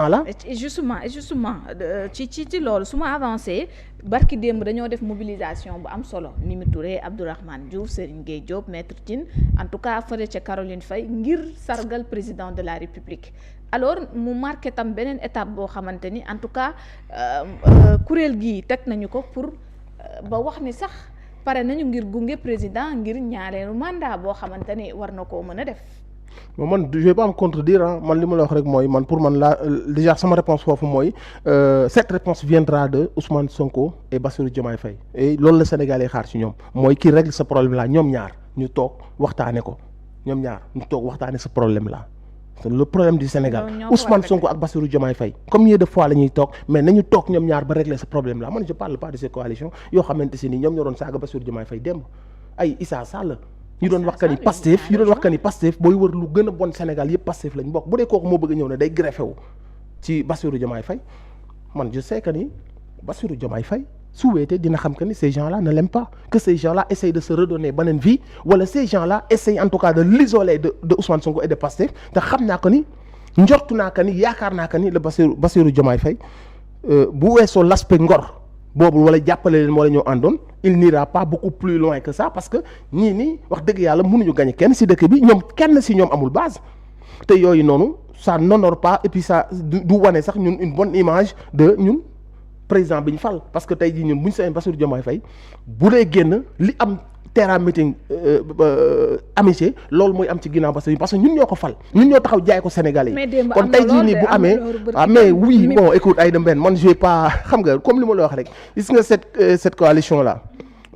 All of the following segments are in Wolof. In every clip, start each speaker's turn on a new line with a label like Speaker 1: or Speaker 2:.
Speaker 1: gens-là.
Speaker 2: et justement ci loolu su ma avancé barki démb dañoo def mobilisation bu am solo Mimi Touré Abdourahmane Diouf Serigne Gueye Diop Maître Tine en tout cas fële ca Caroline Faye ngir sargal président de la République alors mu marqué tam beneen étape boo xamante ni en tout cas kuréel gii teg nañu ko pour ba wax ni sax pare nañu ngir gunge président ngir ñaareelu mandat boo xamante ni war na koo mën a def.
Speaker 1: man je vais pas me contredire man li ma la wax rek mooy man pour man la déjà sama réponse foofu mooy cette réponse viendra de Ousmane Sonko et Bassirou Diomaye Faye et loolu la Sénégal yi xaar ci ñoom mooy qui règle ce problème là ñoom ñaar ñu toog waxtaane ko ñoom ñaar ñu toog waxtaane ce problème là c'est le problème du Sénégal Ousmane Sonko ak Bassirou Diomaye Faye combien de fois la ñuy toog mais nañu toog ñoom ñaar ba régler ce problème là man je parle pas de ces coalitions yoo xamante si ni ñoom ñoo doon saaga Bassirou Diomaye Faye démb ay Issa Sall ñu doon wax que ni Pastef booy wër lu gën a bon Sénégal yëpp Pastef lañ bokk bu dee kooku moo bëgg a ñëw ne day greffé wu ci Bassirou Diomaye Faye man je sais que ni Bassirou Diomaye Faye su weetee dina xam que ni ces gens-là ne l'aiment pas que ces gens-là essayent de se redonner beneen vie wala ces gens-là essayent en tout cas de l'isoler de Ousmane Sonko et de Pastef te xam naa que ni njortu naa que ni yaakaar naa que ni le Bassirou Diomaye Faye bu weesoo l'aspect ngor boobu wala jàppale leen wala ñoo àndoon il n'ira pas beaucoup plus loin que ça parce que ñii nii wax dëgg yàlla mënuñu gagner kenn ci dëkk bi ñoom kenn ci ñoom amul base te yooyu noonu ça n'honore pas et puis ça du wane sax ñun une bonne image de ñun président bi ñu fal parce que tey jii ñun bu ñu seen Bassirou Diomaye Faye bu dee génn li am terrain meeting amitié loolu mooy am ci ginnaaw parce que ñun ñoo ko fal ñun ñoo taxaw jaay ko Sénégalais yi kon tey jii nii bu amee mais oui bon écoute Aïda Mbène man je vais pas xam nga comme li ma la wax rek gis nga cette coalition là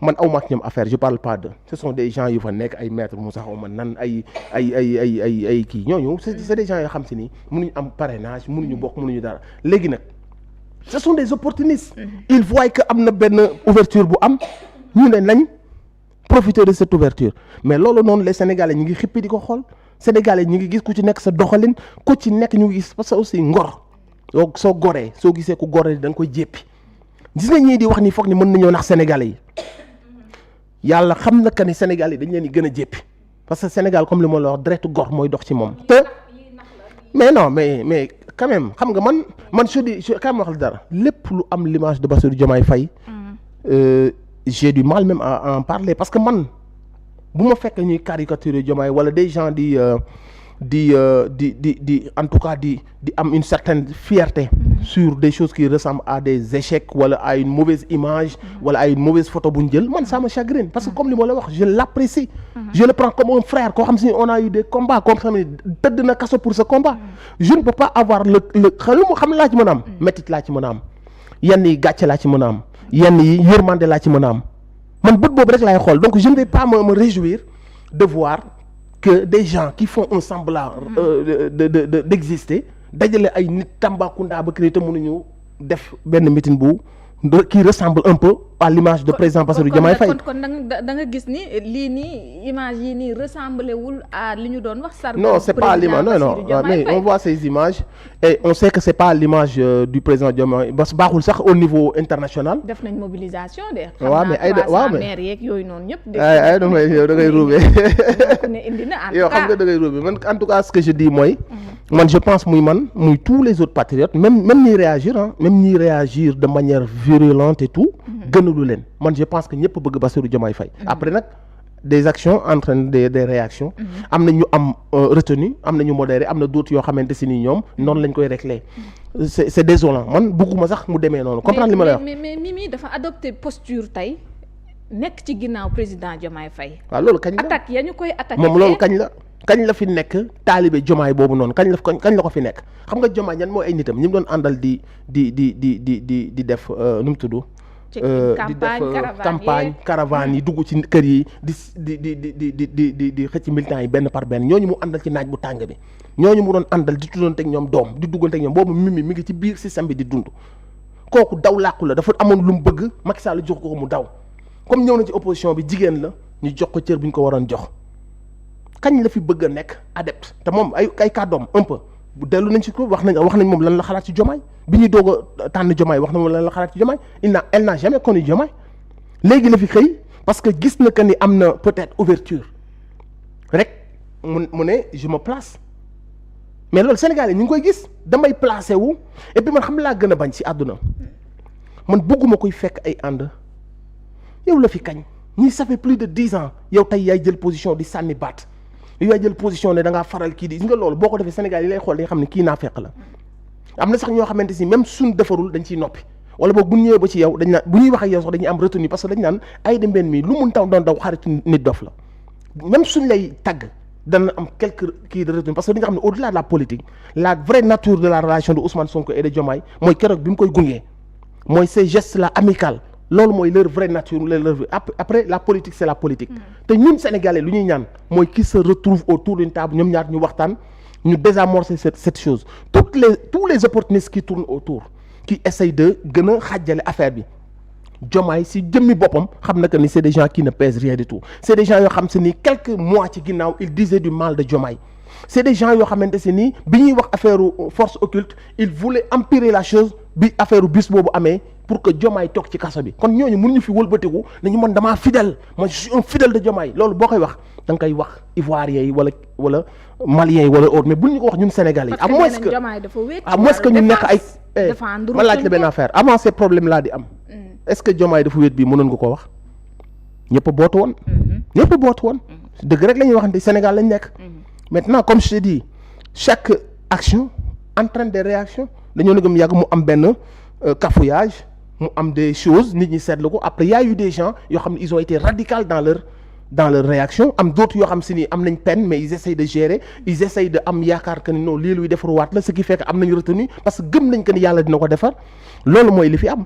Speaker 1: man aw ma ak ñoom affaire je parle pas de ce sont des gens yu fa nekk ay maître Moussa xaw ma nan ay kii ñooñu c'est des gens yoo xam si ni mënuñu am parrainage mënuñu bokk mënuñu dara léegi nag ce sont des opportunistes ils voient que am na benn ouverture bu am ñu ne nañ profiter de cette ouverture mais loolu noonu les Sénégalais ñu ngi xippi di ko xool Sénégalais ñu ngi gis ku ci nekk sa doxalin ku ci nekk ñu ngi gis parce que aussi ngor soo goree soo gisee ku goree da nga koy jéppi gis nga ñii di wax ni foog ni mën nañoo nax Sénégalais yi yàlla xam na que ni Sénégalais yi dañ leen di gën a jéppi parce que Sénégal comme li ma la wax deretu gor mooy dox ci moom te mais non mais quand même xam nga man je dis quand même wax la dara lépp lu am l'image de Bassirou Diomaye Faye j'ai du mal même à en parler parce que man bu ma fekk ñuy caricaturer Diomaye wala des gens di en tout cas di am une certaine fierté sur des choses qui ressemblent à des échecs wala à une mauvaise image wala à une mauvaise photo bu ñu jël man ça me chagrine parce que comme li ma la wax je l'apprécie je le prends comme un frère koo xam si on a eu des combats koo xam ne tëdd na kaso pour ce combat je ne peux pas avoir le xam laa ci mën a am métit laa ci mën a am yenn yi gàcce laa ci mën a am yenn yi yërmande laa ci mën a am man bët boobu rek laay xool donc je ne vais pas me réjouir de voir que des gens qui font un semblant d'exister dajale ay nit Tambacounda ba kii te mënuñu def benn meeting bu qui ressemble un peu à l'image de président Bassirou Diomaye Faye.
Speaker 2: kon da nga gis ni lii nii image yi nii ressemblé wul à li ñu doon wax.
Speaker 1: non c'est pas l'image non mais on voit ces images et on sait que c'est pas l'image du président Diomaye parce que baaxul sax au niveau international.
Speaker 2: def nañ mobilisation de.
Speaker 1: waaw mais ay waaw mais
Speaker 2: maire yeeg yooyu noonu ñëpp.
Speaker 1: ay yow da ngay ruube.
Speaker 2: indi na en tout cas
Speaker 1: yow xam nga da ngay ruube man en tout cas ce que je dis mooy. man je pense muy tous les autres patriotes même ñuy réagir de manière virulente et tout. gënalu leen man je pense que ñëpp bëgg Bassirou Diomaye Faye. après nag des actions entraînent des réactions. am na ñu am retenu am na ñu modéré am na d'autres yoo xamante si ni ñoom noonu lañ koy régler. c'est désolant man bëgguma sax mu demee noonu. comprendre li ma la wax
Speaker 2: mais Mimi dafa adopté posture tey nekk ci ginnaaw président Diomaye Faye.
Speaker 1: waaw loolu kañ la
Speaker 2: attaque ya ñu koy attaqué.
Speaker 1: moom loolu kañ la fi nekk taalibe Diomaye boobu noonu kañ la ko fi nekk xam nga Diomaye ñan mooy ay nitam ñi mu doon àndal di def nu mu tudd. di def campagne caravane yi dugg ci kër yi di xëcc militants yi benn par benn ñooñu mu àndal ci naaj bu tàng bi ñooñu mu doon àndal di tuddanteeg ñoom doom di dugganteeg ñoom boobu mi ngi ci biir système bi di dund kooku daw làqu la dafa amoon lu mu bëgg Macky Sall jox ko mu daw comme ñëw na ci opposition bi jigéen la ñu jox ko cër bu ñu ko waroon jox kañ la fi bëgg a nekk adepte te moom ay kàddoom un peu bu dellu nañ ci ko wax nañ moom lan la xalaat ci Diomaye bi ñuy doog a tànn Diomaye wax na moom lan la xalaat ci Diomaye elle n'a jamais connu Diomaye léegi la fi xëy parce que gis na que ni am na peut-être ouverture rek mu ne je me place mais loolu Sénégalais ñu ngi koy gis damay placé wu et puis man xam laa gën a bañ si àdduna man bëgguma koy fekk ay ànd yow la fi kañ ñii ça fait plus de 10 ans yow tey yaay jël position di sànni baat yow yaay jël position ne da ngaa faral kii di gis nga loolu boo ko defee Sénégal yi lay xool dañuy xam ne kii naa fekk la am na sax ñoo xamante si même suñ defarul dañ ciy noppi wala boog bu ñu ñëwee ba ci yow dañ naan bu ñuy wax ak yow sax dañuy am retenu parce que dañ naan Aïda Mbène mii lu mun taw doon daw xaritu nit dof la même suñ lay tagg dana am quelques kii de retenu parce que dañu xam ne au-delà de la politique la vraie nature de la relation de Ousmane Sonko et de Diomaye mooy keroog bi mu koy gungee mooy ces gestes là amicaux loolu mooy leur vraie nature leur après la politique c'est la politique te ñun Sénégalais lu ñuy ñaan mooy qui se retrouve autour d'une table ñoom ñaar ñu waxtaan ñu désamorcer cette chose tous les opportunistes qui tournent autour qui essayent de gën a xàjjale affaire bi Diomaye si jëmmi boppam xam na que ni c'est des gens qui ne pèsent rien du tout c'est des gens yoo xam se ni quelques mois ci ginnaaw ils disaient du mal de Diomaye c'est des gens yoo xamante se ni bi ñuy wax affaire force occulte ils voulaient empirer la chose bi affaire bis boobu amee pour que Diomaye toog ci kaso bi kon ñooñu mënuñu fi wëlbatiku nañu man damaa fidèle moi je suis un fidèle de Diomaye loolu boo koy wax da nga koy wax Ivoiriens yi wala Maliens yi wala autre mais buñ ñu ko wax ñun Sénégalais yi à moins que ñu nekk ay ma laaj la benn affaire avant ces problèmes là di am est-ce que Diomaye dafa wéet bii mënoon nga ko wax ñëpp a bootu woon ñëpp a bootu woon dëgg rek la ñuy waxante Sénégal lañ nekk maintenant comme je te dis chaque action entraîne des réactions dañoo ne gëm yàgg mu am benn cafouillage mu am des choses nit ñi seetlu ko après y a eu des gens yoo xam ne ils ont été radicaux dans leur réaction am d'autres yoo xam si ni am nañ peine mais ils essayent de gérer ils essayent de am yaakaar que ni non lii luy defaruwaat la ce qui fait que am nañ retenu parce que gëm nañ que ni yàlla dina ko defar loolu mooy li fi am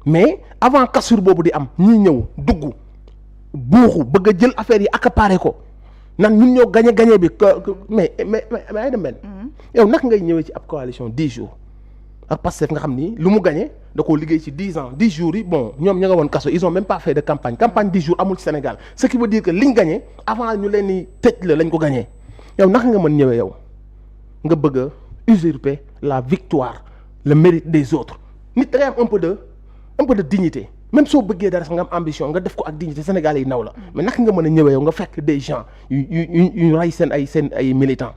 Speaker 1: mais avant cassure boobu di am ñi ñëw dugg buuxu bëgg a jël affaire yi accaparer ko nan ñun ñoo gagné bi mais ay dem benn yow naka ngay ñëwee ci ab coalition 10 jours ak Pastef nga xam ni lu mu gagné da koo liggéey ci 10 ans 10 jours yi bon ñoom ña nga woon kaso ils ont même pas fait de campagne 10 jours amul ci Sénégal ce qui veut dire que liñ gagné avant ñu leen ni tëj la lañ ko gagné yow naka nga mën ñëwee yow nga bëgg a usurper la victoire le mérite des autres nit da ngay am un peu de dignité même soo bëggee dara sax nga am ambition nga def ko ak dignité Sénégalais yi naw la mais naka nga mën a ñëwee yow nga fekk des gens yu rey seen ay militants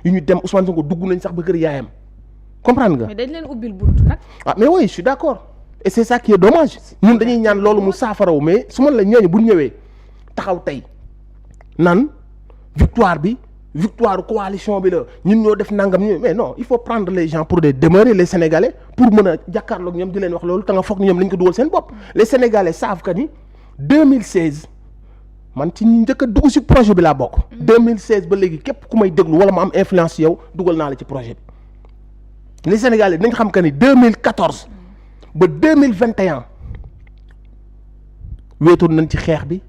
Speaker 1: yu ñu dem Ousmane Sonko dugg nañ sax ba kër yaayam comprendre nga.
Speaker 2: mais dañ leen ubbil buntu nag.
Speaker 1: ah mais oui je suis d'accord et c'est ça qui est dommage ñun dañuy ñaan loolu mu saafaraw mais su ma la ñooñu bu ñëwee taxaw tey nan victoire coalition bi la ñun ñoo def nangam ñu mais non il faut prendre les gens pour des demeurés les Sénégalais pour mën a jàkkaarloog ñoom di leen wax loolu te nga foog ni ñoom lañ ko dugal seen bopp les Sénégalais savent que ni 2016 man ci ñu njëkk a dugg ci projet bi laa bokk. 2016 ba léegi képp ku may déglu wala ma am influence yow dugal naa la ci projet bi les Sénégalais dañ xam que ni 2014 ba 2021 wéetoon nañ ci xeex bi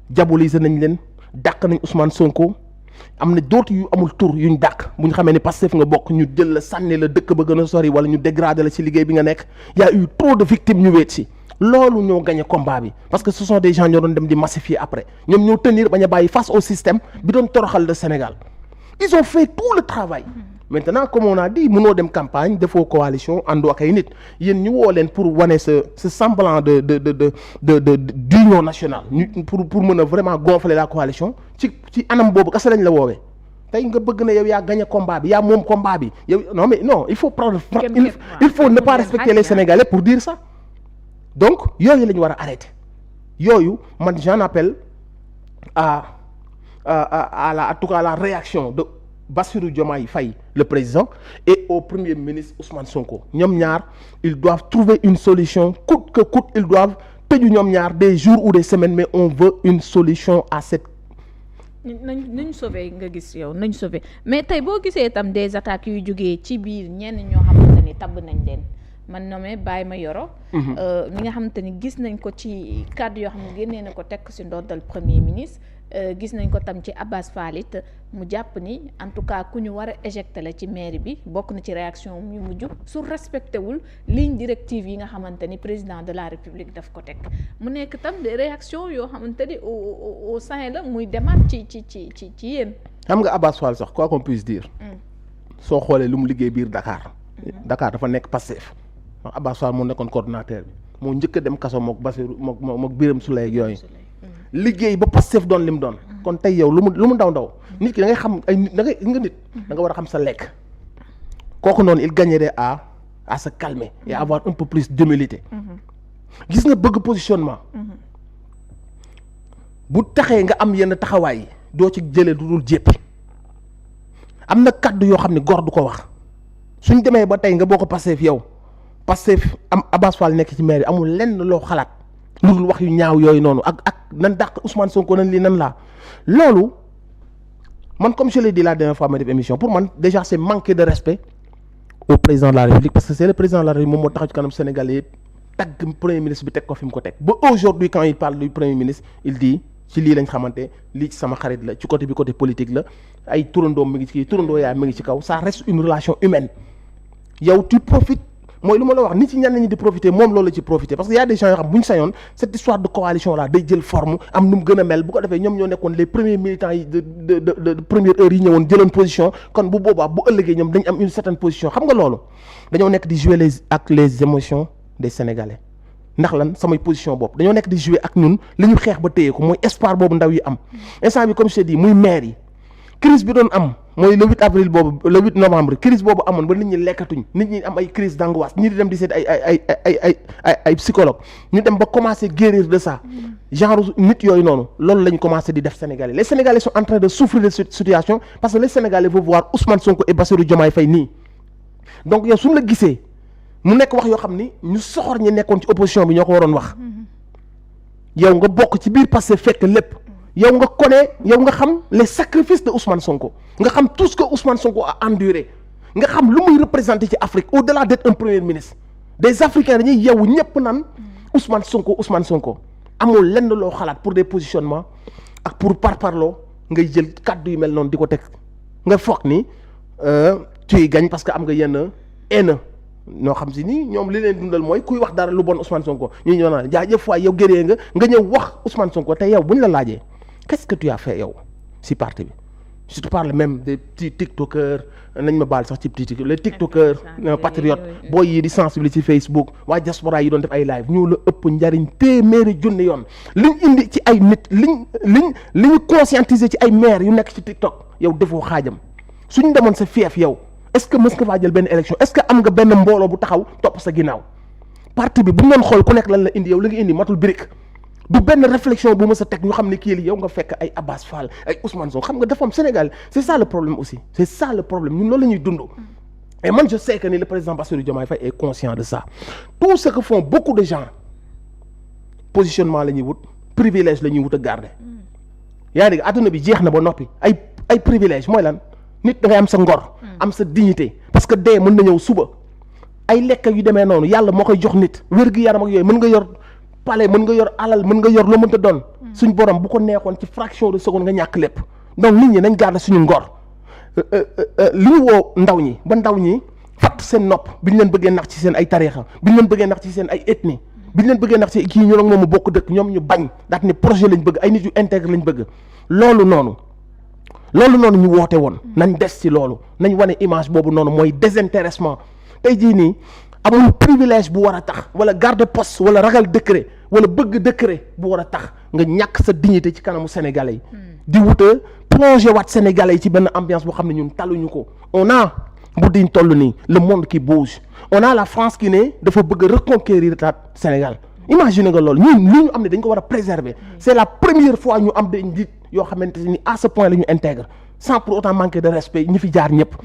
Speaker 1: diaboliser nañ leen dàq nañ Ousmane Sonko. am na d'autres yu amul tur yuñ dàq bu ñu xamee ne Pastef nga bokk ñu jël la sànni la dëkk ba gën a sori wala ñu dégrader la ci liggéey bi nga nekk y a eu trop de victimes ñu weet si loolu ñoo gagné combat bi parce que ce sont des gens ñoo doon dem di massifier après ñoom ñoo tenir bañ a bàyyi face au système bi doon toroxal le Sénégal ils ont fait tout le travail maintenant comme on a dit mënoo dem campagne defoo coalition àndoo ak ay nit yéen ñu woo leen pour wane ce semblant d'union nationale ñu pour mën a vraiment gonfler la coalition ci anam boobu kese lañ la woowee tey nga bëgg na yow yaa gagné combat bi yaa moom combat bi yow non il faut prendre il faut ne pas respecter les Sénégalais pour dire ça donc yooyu la ñu war a arrêter yooyu man j'en appelle en tout cas à la réaction de Bassirou Diomaye Faye le président et au premier ministre Ousmane Sonko ñoom ñaar ils doivent trouver une solution coûte que coûte ils doivent tëju ñoom ñaar des jours ou des semaines mais on veut une solution à cette.
Speaker 2: nañ sauver nga gis yow nañ sauver mais tey boo gisee itam des attaques yu jógee ci biir ñenn ñoo xamante ni tabb nañ leen man nommé Baye Mayoro mi nga xamante ni gis nañ ko ci kàddu yoo xam ne génnee na ko teg ci ndoddal premier ministre gis nañ ko tam ci Abbas Fall it mu jàpp ni en tout cas ku ñu war a éjecté la ci mairie bi bokk na ci réaction yu mujj su respecté wul ligne directive yi nga xamante ni président de la république daf ko teg mu nekk tam des réactions yoo xamante ni au sein la muy demaat ci yéen.
Speaker 1: xam nga Abbas Fall sax quoi qu'on puisse dire. soo xoolee lu mu liggéey biir Dakar. Dakar dafa nekk Pastef. Abbas Fall moo nekkoon coordonnateur bi moo njëkk a dem kaso mook Bassirou mook Birame Souleye ak yooyu liggéey ba Pastef doon lim doon. kon tey yow lu mu ndaw nit ki da ngay xam ay nit da nga war a xam sa lekk. kooku noonu il gagnerait à se calmer et avoir un peu plus d'humilité. gis nga bëgg positionnement. bu taxee nga am yenn taxawaay yi doo ci jëlee du dul jéppi am na kaddu yoo xam ne góor du ko wax suñ demee ba tey nga boo ko Pastef yow Pastef am Abass Fall nekk ci maire amul lenn loo xalaat lu dul wax yu ñaaw yooyu noonu ak nan dàq Ousmane Sonko nan lii nan laa loolu man comme je l'ai dit la dernière fois ma def émission pour man déjà c'est manquer de respect au président de la République parce que c'est le président de la République moom moo taxaw ci kanam Sénégalais yëpp tagg premier ministre bi teg ko fi mu ko teg ba aujourd'hui quand il parle du premier ministre il dit ci lii lañ xamante lii ci sama xarit la ci côté bi côté politique la ay turandoom mi ngi ci turandoo yaay mi ngi ci kaw ça reste une relation humaine yow tu profites mooy lu ma la wax nit ci ñenn ñi di profiter moom loolu la ci profiter parce que y a des gens yoo xam bu ñu sañoon cette histoire de coalition là day jël forme am nu mu gën a mel bu ko defee ñoom ñoo nekkoon les premiers militants yi de première heure yi ñëwoon jëloon position kon bu boobaa bu ëllëgee ñoom dañ am une certaine position xam nga loolu dañoo nekk di jouer les émotions des Sénégalais ndax lan samay position bopp dañoo nekk di jouer ak ñun li ñu xeex ba téye ko mooy espoir boobu ndaw yi am instant bi comme je t'ai dit muy maire yi crise bi doon am mooy le 8 avril boobu le 8 novembre crise boobu amoon ba nit ñi lekkatuñ nit ñi am ay crise d'angoisse ñi di dem di seet ay psychologue ñu dem ba commencer guérir de ça genre nit yooyu noonu loolu la ñu commencé di def Sénégalais les Sénégalais sont en train de souffrir de cette situation parce que les Sénégalais veulent voir Ousmane Sonko et Bassirou Diomaye Faye nii donc yow suñu la gisee mu nekk wax yoo xam ni ñu soxor ñi nekkoon ci opposition bi ñoo ko waroon wax yow nga bokk ci biir Pastef fekk lépp yow nga connais yow nga xam les sacrifices de Ousmane Sonko nga xam tout ce que Ousmane Sonko a enduré nga xam lu muy représenter ci Afrique au-delà d'être un premier ministre des Africains dañuy yeewu ñëpp naan Ousmane Sonko amul lenn loo xalaat pour des positionnements ak pour parparloo ngay jël kàddu yu mel noonu di ko teg nga foog ni tu y gagnes parce que am nga yenn haine ñoo xam si ni ñoom li leen dundal mooy kuy wax dara lu bon Ousmane Sonko ñu ñëw naan jaajëf waay yow gëree nga ñëw wax Ousmane Sonko te yow bu ñu la laajee qu'est-ce que tu as fait yow si parti bi je te parle même des petits tiktokers nañ ma baal sax ci petit les tiktokers patriotes booy yi di sensibiliser ci Facebook waa diaspora yi doon def ay live ñu la ëpp njariñ téeméeri junni yoon liñ indi ci ay nit li ñu conscientiser ci ay maire yu nekk ci TikTok yow defoo xaajam suñ demoon sa fief yow est-ce que mës nga faa jël benn élection est-ce que am nga benn mbooloo bu taxaw topp sa ginnaaw parti bi bu ñu doon xool ku nekk lan la indi yow li nga indi matul birik du benn réflexion bu mës a teg ñu xam ne kii li yow nga fekk ay Abass Fall ay Ousmane Sonko xam nga dafa am Sénégal c'est ça le problème aussi c'est ça le problème ñun loolu la ñuy dund et man je sais que ni le président Bassirou Diomaye Faye est conscient de ça tout ce que font beaucoup de gens positionnement la ñuy wut privilège la ñuy wut a garder yaa ngi dégg àdduna bi jeex na ba noppi ay privilège mooy lan nit da ngay am sa ngor am sa dignité parce que dee mën na ñëw suba ay lekk yu demee noonu yàlla moo koy jox nit wér-gu-yaram ak yooyu mën nga yor palais mën nga yor alal mën nga yor loo mënta doon suñ borom bu ko neexoon ci fraction de seconde nga ñàkk lépp donc nit ñi nañ garder suñu ngor li ñu woo ndaw ñi ba ndaw ñi fatt seen nopp bi ñu leen bëggee nax ci seen ay tariixa bi ñu leen bëggee nax ci seen ay ethnie bi ñu leen bëggee nax ci kii ñu nag moom mu bokk dëkk ñoom ñu bañ daat ni projet lañ bëgg ay nit yu intègre lañ bëgg loolu noonu ñu woote woon nañ des ci loolu nañ wane image boobu noonu mooy désintéressement tey jii nii amul privilège bu war a tax wala garde poste wala ragal décret wala bëgg décret bu war a tax nga ñàkk sa dignité ci kanamu sénégalais yi di wuta plongé waat sénégalais yi ci benn ambiance boo xam ne ñun taluñu ko on a bu diñ toll nii le monde qui bouge on a la France qui ne dafa bëgg a reconquérir taat Sénégal imagine nga loolu ñun li ñu am ne dañ ko war a préserver c'est la première fois ñu am des njiit yoo xamante ni à ce point la ñu intègre sans pour autant manquer de respect ñi fi jaar ñëpp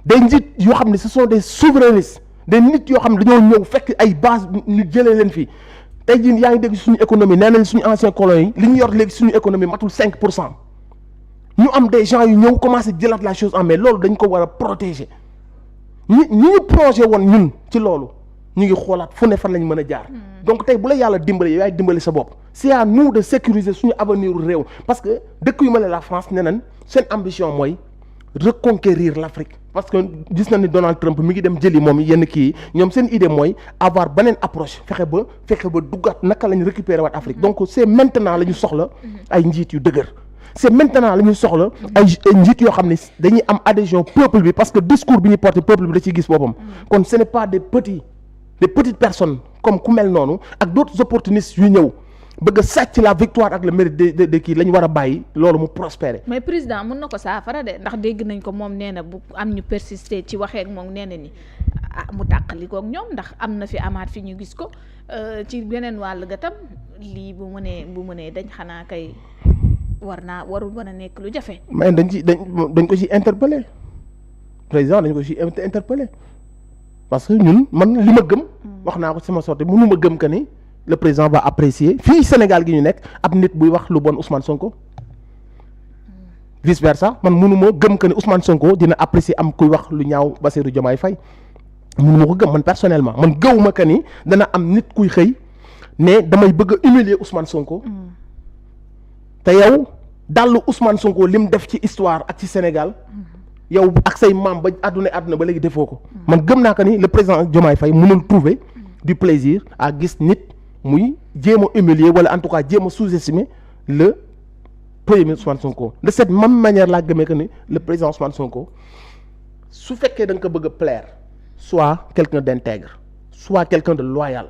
Speaker 1: des njiit yoo xam ne ce sont des souverainistes des nit yoo xam ne dañoo ñëw fekk ay base ñu jëlee leen fii tey jii yaa ngi dégg suñu économie nee nañ suñu ancien colons yi li ñu yor léegi suñu économie matul 5% ñu am des gens yu ñëw commencé jëlaat la chose en main loolu dañ ko war a protéger ñi ñu plongé woon ñun ci loolu ñu ngi xoolaat fu ne fan lañ mën a jaar donc tey bu la yàlla dimbali yow yaay dimbali sa bopp c'est à nous de sécuriser suñu avenir réew parce que dëkk yu mel ne la France nee nañ seen ambition mooy reconquérir l'Afrique parce que gis na ni Donald Trump mi ngi dem jëli moom yenn kii ñoom seen idée mooy avoir beneen approche fexe ba duggaat naka lañ récupérer waat Afrique donc c'est maintenant la ñu soxla ay njiit yu dëgër c'est maintenant la ñu soxla ay njiit yoo xam ne dañuy am adhésion peuple bi parce que discours bi ñuy porter peuple bi da ciy gis boppam kon ce n'est pas des petites personnes comme ku mel noonu ak d'autres opportunistes yu ñëw bëgg a sàcc la victoire ak le mérite de kii la ñu war a bàyyi loolu mu prospérer.
Speaker 2: mais président mën na ko saafara de ndax dégg nañ ko moom nee na bu am ñu persister ci waxee ak moom nee na ni mu tàqali ko ak ñoom ndax am na fi amaat fi ñu gis ko ci beneen wàll ga tam lii bu mënee dañ xanaa kay warul mën a nekk lu jafe.
Speaker 1: mais dañ ko ci interpeller président dañ ko ci interpeller parce que ñun man li ma gëm. wax naa ko sama sortie mënu ma gëm que ni. le président va apprécier fii Sénégal gi ñu nekk ab nit buy wax lu bon Ousmane Sonko vice versa man mënuma gëm que ni Ousmane Sonko dina apprécier am kuy wax lu ñaaw Bassirou Diomaye Faye mënuma ko gëm man personnellement man gëwuma que ni dana am nit kuy xëy ne damay bëgg a humilier Ousmane Sonko te yow dallu Ousmane Sonko lim def ci histoire ak ci Sénégal yow ak say maam ba àdduna ba léegi defoo ko man gëm naa que ni le président Diomaye Faye mënul trouver du plaisir à gis nit muy jéem a humilier wala en tout cas jéem a sous-estimer le premier ministre Ousmane Sonko de cette même manière laa gëmee que ni le président Ousmane Sonko su fekkee da nga ko bëgg a plaire soit quelqu'un d'intègre soit quelqu'un de loyal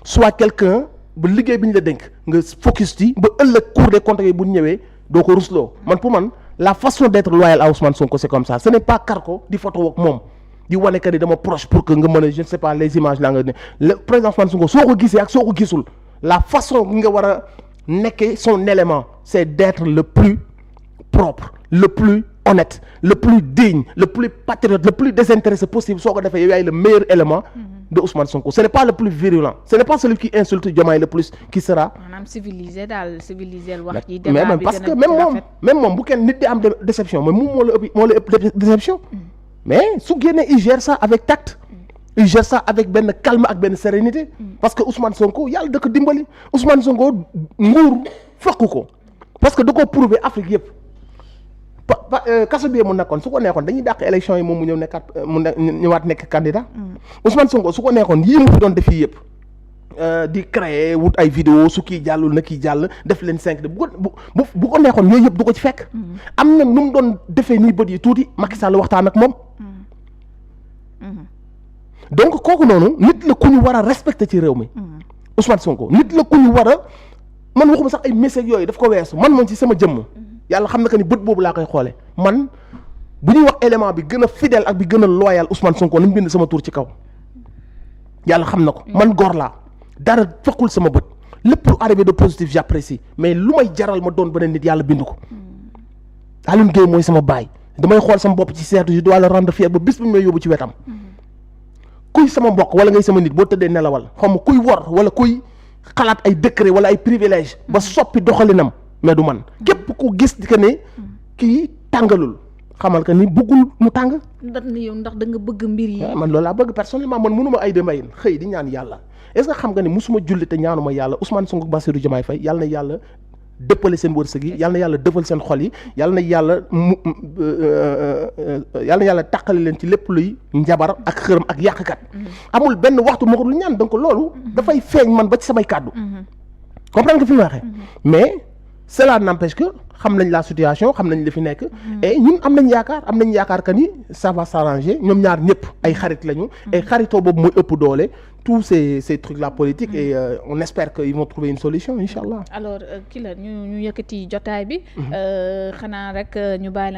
Speaker 1: soit quelqu'un ba liggéey bi ñu la dénk nga focus ci ba ëllëg Cour des comptes yi bu ñëwee doo ko rusloo man pour man la façon d'être loyal à Ousmane Sonko c'est comme ça ce n'est pas kar ko di photo ak moom di wane que ni dama proche pour que nga mën a je ne sais pas les images là nga ne le président Ousmane Sonko soo ko gisee ak soo ko gisul la façon bi nga war a nekkee son élément c'est d'être le plus propre le plus honnête le plus digne le plus patriote le plus désintéressé possible soo ko defee yow yaay le meilleur élément de Ousmane Sonko ce n'est pas le plus virulent ce n'est pas celui qui insulte Diomaye le plus qui sera
Speaker 2: maanaam civilisé wax ji
Speaker 1: mais même parce que même moom bu kenn nit di am déception mais moom moo la ëpp déception mais su génnee il gère ça avec tact il gère ça avec benn calme ak benn sérénité parce que Ousmane Sonko yàlla da ko dimbali Ousmane Sonko nguur fokk ko parce que da ko prouver Afrique yëpp kaso bi mu nekkoon su ko neexoon dañuy dàq élection yi moom mu ñëw nekkaat ñëwaat nekk candidat Ousmane Sonko su ko neexoon yii mu fi doon def yii yëpp di créer wut ay vidéo su kii jàllul na kii jàll def leen 5 de bu ko neexoon yooyu yëpp du ko ci fekk am na nu mu doon defee nii bët yi tuuti Macky Sall waxtaan ak moom donc kooku noonu nit la ku ñu war a respecter ci réew mi Ousmane Sonko nit la ku ñu war a man waxuma sax ay message yooyu daf ko weesu man ci sama jëmm yàlla xam na que ni bët boobu laa koy xoole man bu ñuy wax élément bi gën a fidèle ak bi gën a loyal Ousmane Sonko nañ bind sama tur ci kaw yàlla xam na ko man góor laa dara fekkul sama bët lépp lu arrivé de positif j'apprécie mais lu may jaral ma doon beneen nit yàlla bind ko Alioune Gueye mooy sama baay damay xool sama bopp ci seetu je dois le rendre fier ba bis bu ñu may yóbbu ci wetam kuy sama mbokk wala ngay sama nit boo tëddee nelawal xaw ma kuy wor wala kuy xalaat ay décret wala ay privilège ba soppi doxalinam mais du man képp ku gis que ne kii tàngalul xamal que ni bëggul mu tàng.
Speaker 2: ndax da nga bëgg mbir yi.
Speaker 1: man loolu laa bëgg personnellement man mënuma ay dembayin xëy di ñaan yàlla est-ce que xam nga ni musuma julli te ñaanuma yàlla Ousmane Sonko Bassirou Diomaye Faye yàlla na yàlla dëppale seen wërsëg yi yàlla na yàlla dëfal seen xol yi yàlla na yàlla tàqale leen ci lépp luy njabar ak xërëm ak yàqkat amul benn waxtu moo ko dul ñaan donc loolu dafay feeñ man ba ci samay kàddu comprendre nga fi mu waxee mais cela n'empêche que xam nañ la situation xam nañ li fi nekk et ñun am nañ yaakaar que ni ça va s'arranger ñoom ñaar ñëpp ay xarit lañu et xaritoo boobu mooy ëpp doole tous ces trucs là politiques et on espère qu'ils vont trouver une solution inchallah.
Speaker 2: Alors kii la ñu yëkkati jotaay bi xanaa rek ñu bàyyi la